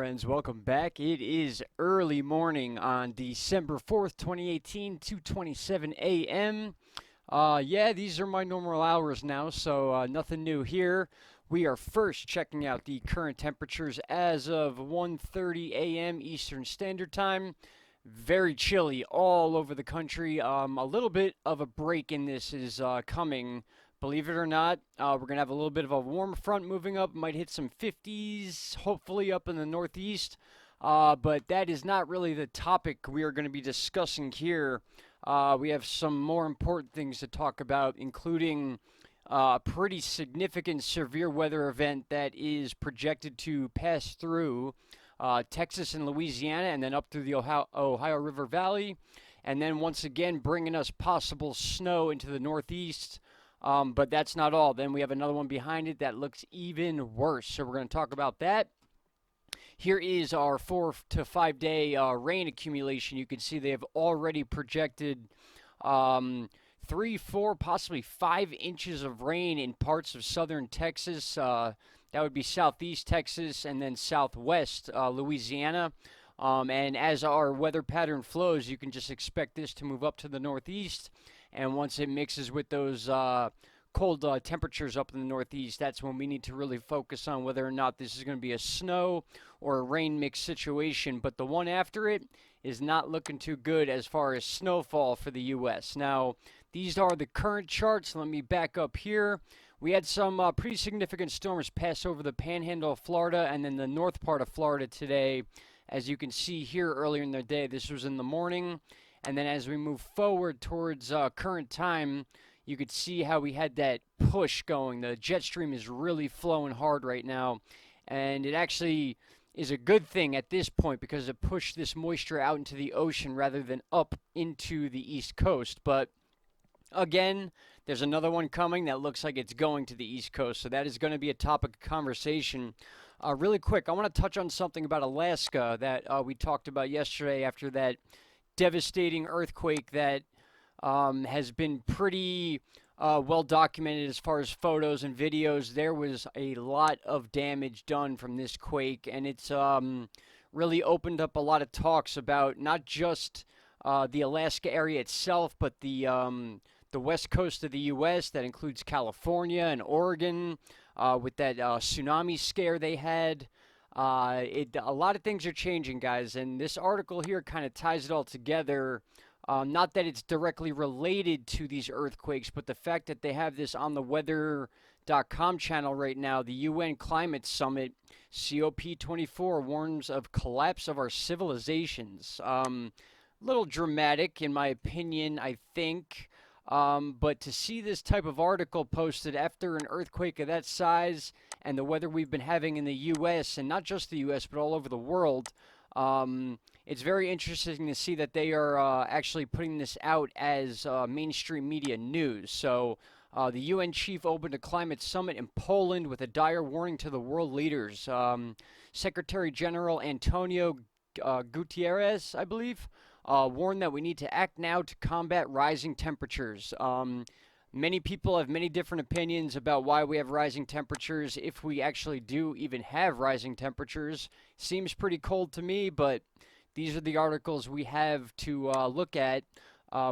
friends? Welcome back. It is early morning on December 4th, 2018, 2:27 a.m. Yeah, these are my normal hours now, so nothing new here. We are first checking out the current temperatures as of 1:30 a.m. Eastern Standard Time. Very chilly all over the country. A little bit of a break in this is coming. Believe it or not, we're going to have a little bit of a warm front moving up. Might hit some 50s, hopefully up in the northeast. But that is not really the topic we are going to be discussing here. We have some more important things to talk about, including a pretty significant severe weather event that is projected to pass through Texas and Louisiana and then up through the Ohio River Valley. And then once again, bringing us possible snow into the northeast. But that's not all. Then we have another one behind it that looks even worse. So we're going to talk about that. Here is our 4 to 5 day rain accumulation. You can see they have already projected 3, 4, possibly 5 inches of rain in parts of southern Texas. That would be southeast Texas and then southwest Louisiana. And as our weather pattern flows, you can just expect this to move up to the northeast. And once it mixes with those cold temperatures up in the northeast, that's when we need to really focus on whether or not this is going to be a snow or a rain mix situation. But the one after it is not looking too good as far as snowfall for the U.S. Now, these are the current charts. Let me back up here. We had some pretty significant storms pass over the panhandle of Florida and then the north part of Florida today. As you can see here earlier in the day, this was in the morning. And then as we move forward towards current time, you could see how we had that push going. The jet stream is really flowing hard right now. And it actually is a good thing at this point because it pushed this moisture out into the ocean rather than up into the East Coast. But again, there's another one coming that looks like it's going to the East Coast. So that is going to be a topic of conversation. Really quick, I want to touch on something about Alaska that we talked about yesterday after that devastating earthquake that has been pretty well documented as far as photos and videos. There was a lot of damage done from this quake, and it's really opened up a lot of talks about not just the Alaska area itself, but the west coast of the U.S. That includes California and Oregon with that tsunami scare they had. A lot of things are changing, guys, and this article here kind of ties it all together. Not that it's directly related to these earthquakes, but the fact that they have this on the weather.com channel right now. The UN Climate Summit, COP24, warns of collapse of our civilizations. Little dramatic, in my opinion, I think. But to see this type of article posted after an earthquake of that size and the weather we've been having in the U.S., and not just the U.S., but all over the world, it's very interesting to see that they are actually putting this out as mainstream media news. So the UN chief opened a climate summit in Poland with a dire warning to the world leaders. Secretary General Antonio Guterres, I believe, warned that we need to act now to combat rising temperatures. Many people have many different opinions about why we have rising temperatures, if we actually do even have rising temperatures. Seems pretty cold to me, but these are the articles we have to look at.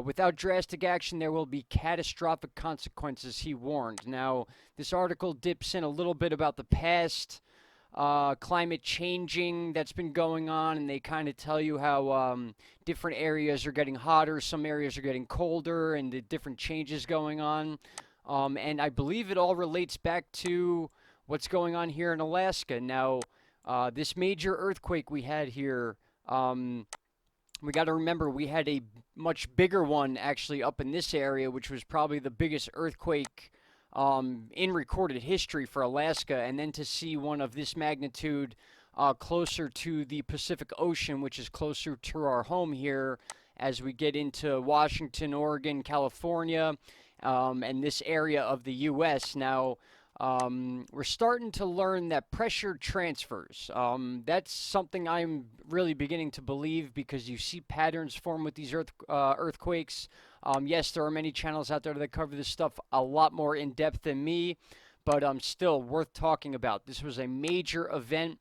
Without drastic action, there will be catastrophic consequences, he warned. Now, this article dips in a little bit about the past climate changing that's been going on, and they kind of tell you how different areas are getting hotter, some areas are getting colder, and the different changes going on. And I believe it all relates back to what's going on here in Alaska. Now, this major earthquake we had here, we got to remember we had a much bigger one actually up in this area, which was probably the biggest earthquake in recorded history for Alaska, and then to see one of this magnitude closer to the Pacific Ocean, which is closer to our home here as we get into Washington, Oregon, California, and this area of the U.S. Now, we're starting to learn that pressure transfers. That's something I'm really beginning to believe because you see patterns form with these earthquakes. Yes, there are many channels out there that cover this stuff a lot more in depth than me, but still worth talking about. This was a major event.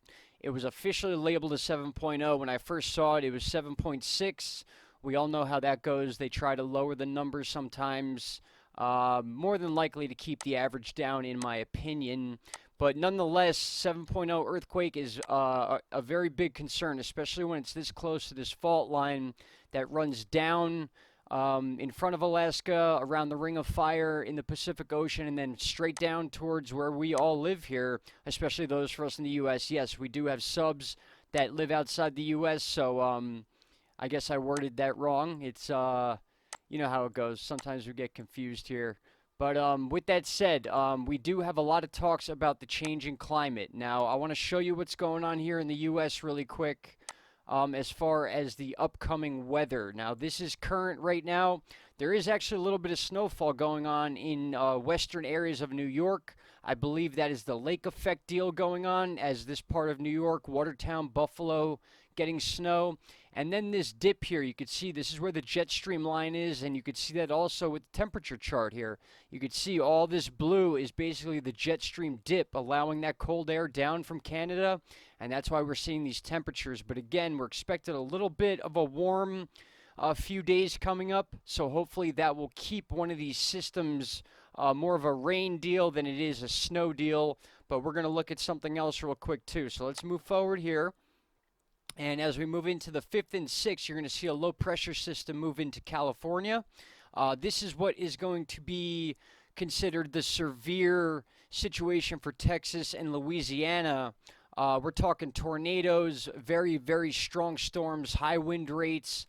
It was officially labeled as 7.0. When I first saw it, it was 7.6. We all know how that goes. They try to lower the numbers sometimes, more than likely to keep the average down, in my opinion. But nonetheless, 7.0 earthquake is a very big concern, especially when it's this close to this fault line that runs down in front of Alaska, around the Ring of Fire in the Pacific Ocean, and then straight down towards where we all live here, especially those for us in the U.S. Yes, we do have subs that live outside the U.S., so I guess I worded that wrong. It's, you know how it goes. Sometimes we get confused here. But with that said, we do have a lot of talks about the changing climate. Now, I want to show you what's going on here in the U.S. really quick. As far as the upcoming weather. Now, this is current right now. There is actually a little bit of snowfall going on in western areas of New York. I believe that is the lake effect deal going on, as this part of New York, Watertown, Buffalo, getting snow. And then this dip here, you could see this is where the jet stream line is, and you could see that also with the temperature chart here. You could see all this blue is basically the jet stream dip, allowing that cold air down from Canada, and that's why we're seeing these temperatures. But again, we're expecting a little bit of a warm few days coming up, so hopefully that will keep one of these systems more of a rain deal than it is a snow deal. But we're going to look at something else real quick too. So let's move forward here. And as we move into the 5th and 6th, you're going to see a low pressure system move into California. This is what is going to be considered the severe situation for Texas and Louisiana. We're talking tornadoes, very, very strong storms, high wind rates,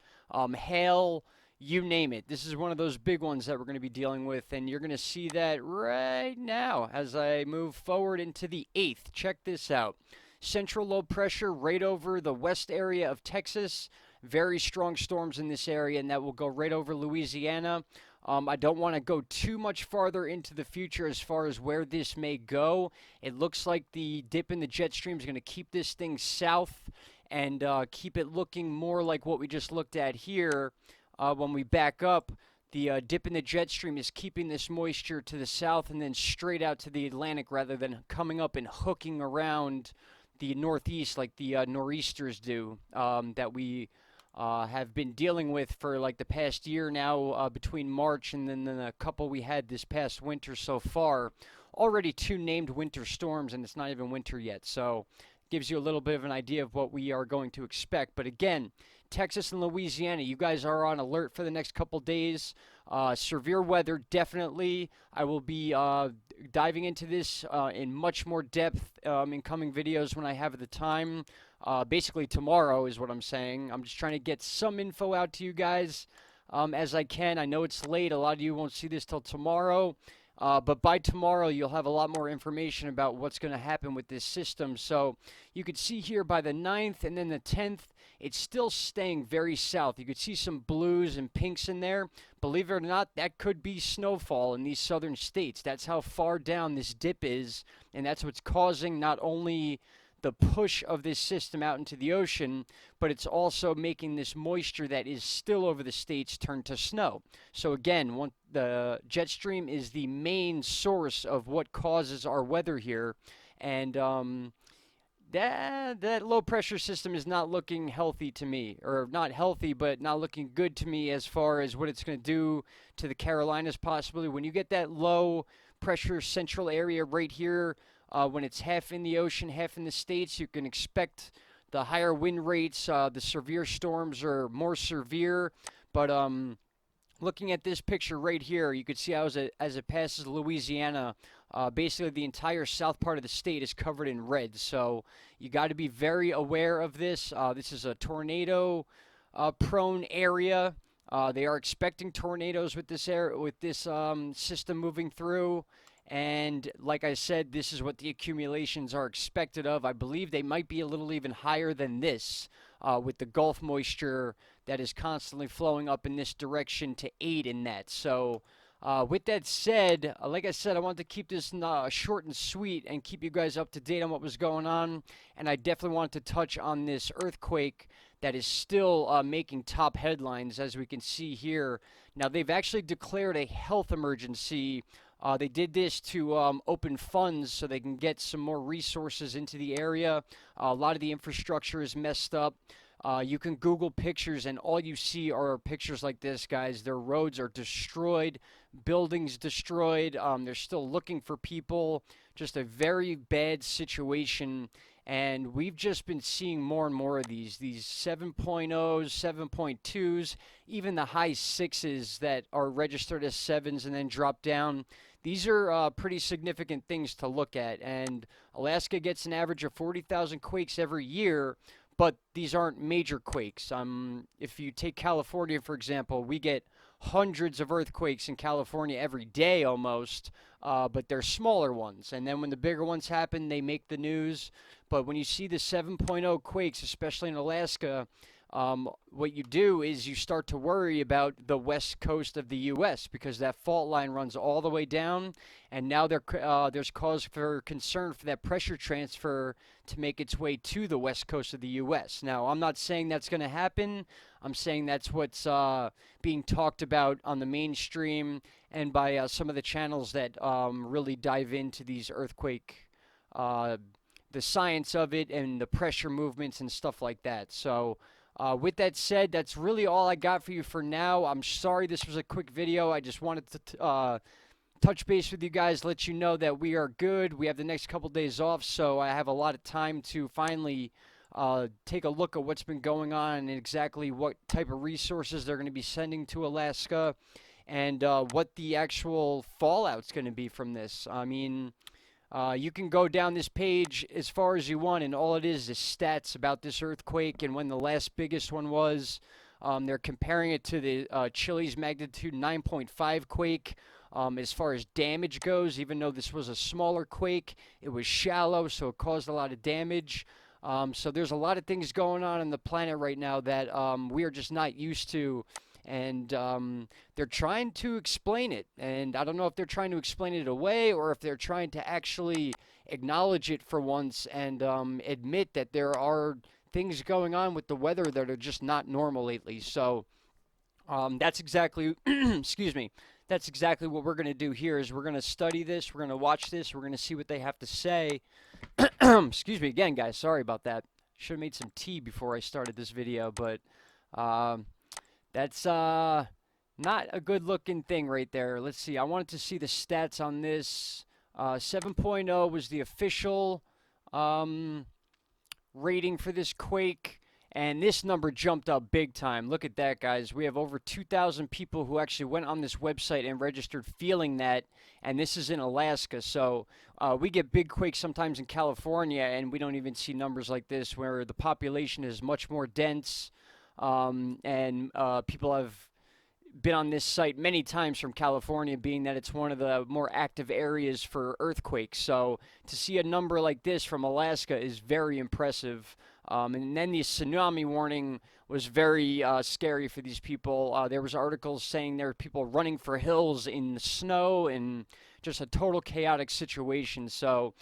hail, you name it. This is one of those big ones that we're going to be dealing with, and you're going to see that right now as I move forward into the 8th. Check this out. Central low pressure right over the west area of Texas. Very strong storms in this area, and that will go right over Louisiana. I don't want to go too much farther into the future as far as where this may go. It looks like the dip in the jet stream is going to keep this thing south and keep it looking more like what we just looked at here. When we back up, the dip in the jet stream is keeping this moisture to the south and then straight out to the Atlantic rather than coming up and hooking around the northeast like the nor'easters do that we have been dealing with for like the past year now, between March and then a couple we had this past winter so far. Already 2 named winter storms, and it's not even winter yet, so gives you a little bit of an idea of what we are going to expect. But again, Texas and Louisiana, you guys are on alert for the next couple days. Severe weather, definitely. I will be diving into this in much more depth in coming videos when I have the time. Basically tomorrow is what I'm saying. I'm just trying to get some info out to you guys as I can. I know it's late. A lot of you won't see this till tomorrow. But by tomorrow, you'll have a lot more information about what's going to happen with this system. So you could see here by the 9th and then the 10th, it's still staying very south. You could see some blues and pinks in there. Believe it or not, that could be snowfall in these southern states. That's how far down this dip is, and that's what's causing not only the push of this system out into the ocean, but it's also making this moisture that is still over the states turn to snow. So again, the jet stream is the main source of what causes our weather here, and that low pressure system is not looking healthy to me, or not healthy, but not looking good to me as far as what it's going to do to the Carolinas possibly. When you get that low pressure central area right here, when it's half in the ocean, half in the states, you can expect the higher wind rates. The severe storms are more severe. But looking at this picture right here, you can see how as it passes Louisiana, basically the entire south part of the state is covered in red. So you got to be very aware of this. This is a tornado prone area. They are expecting tornadoes with this system moving through. And like I said, this is what the accumulations are expected of. I believe they might be a little even higher than this with the Gulf moisture that is constantly flowing up in this direction to aid in that. So with that said, like I said, I wanted to keep this short and sweet and keep you guys up to date on what was going on. And I definitely wanted to touch on this earthquake that is still making top headlines, as we can see here. Now, they've actually declared a health emergency They did this to open funds so they can get some more resources into the area. A lot of the infrastructure is messed up. You can Google pictures, and all you see are pictures like this, guys. Their roads are destroyed, buildings destroyed. They're still looking for people. Just a very bad situation. And we've just been seeing more and more of these 7.0s, 7.2s, even the high sixes that are registered as sevens and then drop down. These are pretty significant things to look at. And Alaska gets an average of 40,000 quakes every year, but these aren't major quakes. If you take California, for example, we get hundreds of earthquakes in California every day almost, but they're smaller ones. And then when the bigger ones happen, they make the news. But when you see the 7.0 quakes, especially in Alaska, what you do is you start to worry about the west coast of the U.S. because that fault line runs all the way down, and now there's cause for concern for that pressure transfer to make its way to the west coast of the U.S. Now, I'm not saying that's going to happen. I'm saying that's what's being talked about on the mainstream and by some of the channels that really dive into these earthquake, the science of it and the pressure movements and stuff like that. So, with that said, that's really all I got for you for now. I'm sorry this was a quick video. I just wanted to touch base with you guys, let you know that we are good. We have the next couple days off, so I have a lot of time to finally take a look at what's been going on and exactly what type of resources they're going to be sending to Alaska and what the actual fallout's going to be from this. I mean, you can go down this page as far as you want, and all it is stats about this earthquake and when the last biggest one was. They're comparing it to the Chile's magnitude 9.5 quake. As far as damage goes, even though this was a smaller quake, it was shallow, so it caused a lot of damage. So there's a lot of things going on the planet right now that we are just not used to. And they're trying to explain it. And I don't know if they're trying to explain it away or if they're trying to actually acknowledge it for once and admit that there are things going on with the weather that are just not normal lately. So that's exactly, excuse me, that's exactly what we're going to do here is we're going to study this, we're going to watch this, we're going to see what they have to say. Excuse me again, guys. Sorry about that. Should have made some tea before I started this video, but that's not a good looking thing right there. Let's see. I wanted to see the stats on this. 7.0 was the official rating for this quake, and this number jumped up big time. Look at that, guys. We have over 2,000 people who actually went on this website and registered feeling that, and this is in Alaska. So we get big quakes sometimes in California, and we don't even see numbers like this where the population is much more dense. And people have been on this site many times from California, being that it's one of the more active areas for earthquakes. So to see a number like this from Alaska is very impressive. And then the tsunami warning was very scary for these people. There was articles saying there were people running for hills in the snow and just a total chaotic situation. So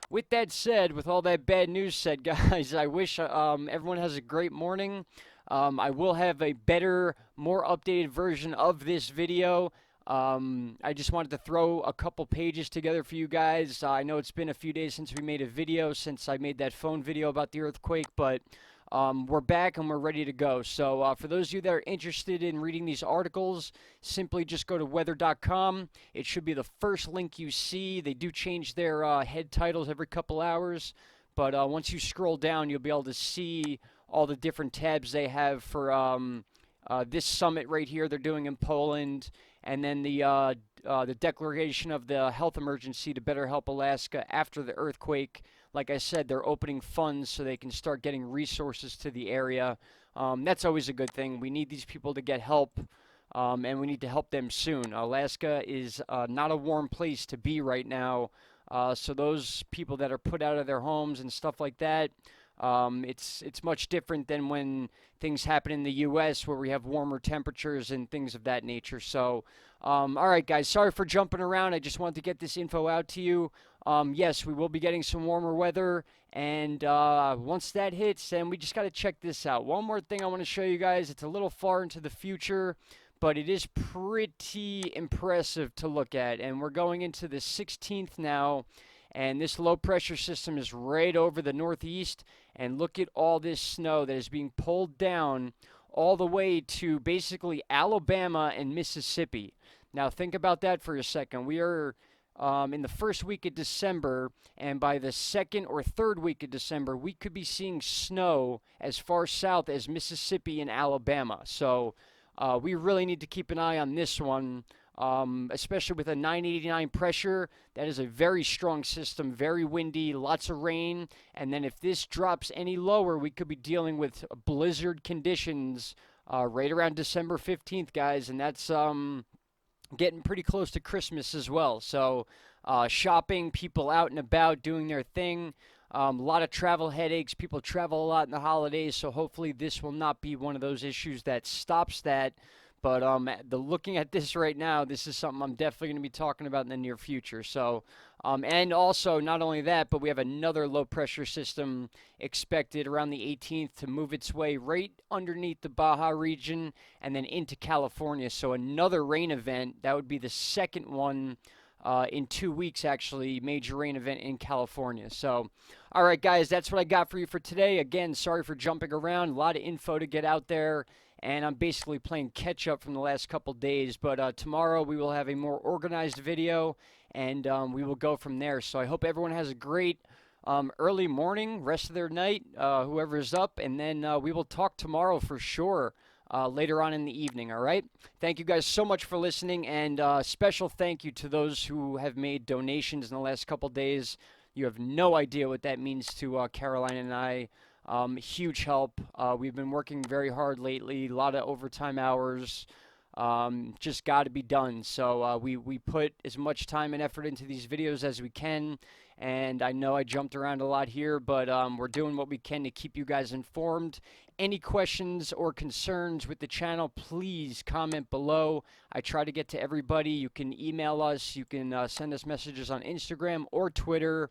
with that said, with all that bad news said, guys, I wish everyone has a great morning. I will have a better, more updated version of this video. I just wanted to throw a couple pages together for you guys. I know it's been a few days since we made a video, since I made that phone video about the earthquake, but we're back and we're ready to go. So for those of you that are interested in reading these articles, simply just go to weather.com. It should be the first link you see. They do change their head titles every couple hours, but once you scroll down, you'll be able to see all the different tabs they have for this summit right here they're doing in Poland, and then the declaration of the health emergency to better help Alaska after the earthquake. Like I said, they're opening funds so they can start getting resources to the area. That's always a good thing. We need these people to get help, and we need to help them soon. Alaska is not a warm place to be right now, so those people that are put out of their homes and stuff like that, it's much different than when things happen in the U.S. where we have warmer temperatures and things of that nature. So, all right, guys, sorry for jumping around. I just wanted to get this info out to you. Yes, we will be getting some warmer weather, and once that hits, then we just got to check this out. One more thing I want to show you guys. It's a little far into the future, but it is pretty impressive to look at. And we're going into the 16th now, and this low pressure system is right over the Northeast. And look at all this snow that is being pulled down all the way to basically Alabama and Mississippi. Now, think about that for a second. We are in the first week of December, and by the second or third week of December, we could be seeing snow as far south as Mississippi and Alabama. So we really need to keep an eye on this one, especially with a 989 pressure. That is a very strong system, very windy, lots of rain. And then if this drops any lower, we could be dealing with blizzard conditions right around December 15th, guys. And that's getting pretty close to Christmas as well. So shopping, people out and about doing their thing. A lot of travel headaches. People travel a lot in the holidays, so hopefully this will not be one of those issues that stops that. But looking at this right now, this is something I'm definitely going to be talking about in the near future. So, and also not only that, but we have another low pressure system expected around the 18th to move its way right underneath the Baja region and then into California. So another rain event. That would be the second one in 2 weeks, actually, major rain event in California. So, all right, guys, that's what I got for you for today. Again, sorry for jumping around. A lot of info to get out there, and I'm basically playing catch up from the last couple days. But tomorrow we will have a more organized video, and we will go from there. So I hope everyone has a great early morning, rest of their night, whoever is up, and then we will talk tomorrow for sure. Later on in the evening, all right? Thank you guys so much for listening, and special thank you to those who have made donations in the last couple days. You have no idea what that means to Caroline and I. Huge help. We've been working very hard lately, a lot of overtime hours. Just got to be done. So we put as much time and effort into these videos as we can. And I know I jumped around a lot here, but we're doing what we can to keep you guys informed. Any questions or concerns with the channel, please comment below. I try to get to everybody. You can email us. You can send us messages on Instagram or Twitter,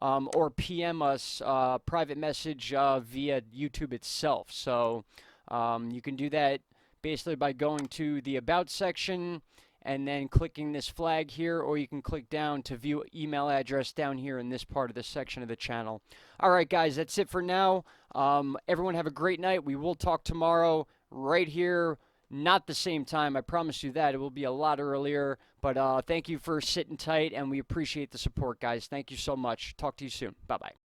or PM us private message via YouTube itself. So you can do that basically by going to the About section and then clicking this flag here, or you can click down to view email address down here in this part of the section of the channel. All right, guys, that's it for now. Everyone have a great night. We will talk tomorrow right here. Not the same time, I promise you that. It will be a lot earlier. But thank you for sitting tight, and we appreciate the support, guys. Thank you so much. Talk to you soon. Bye-bye.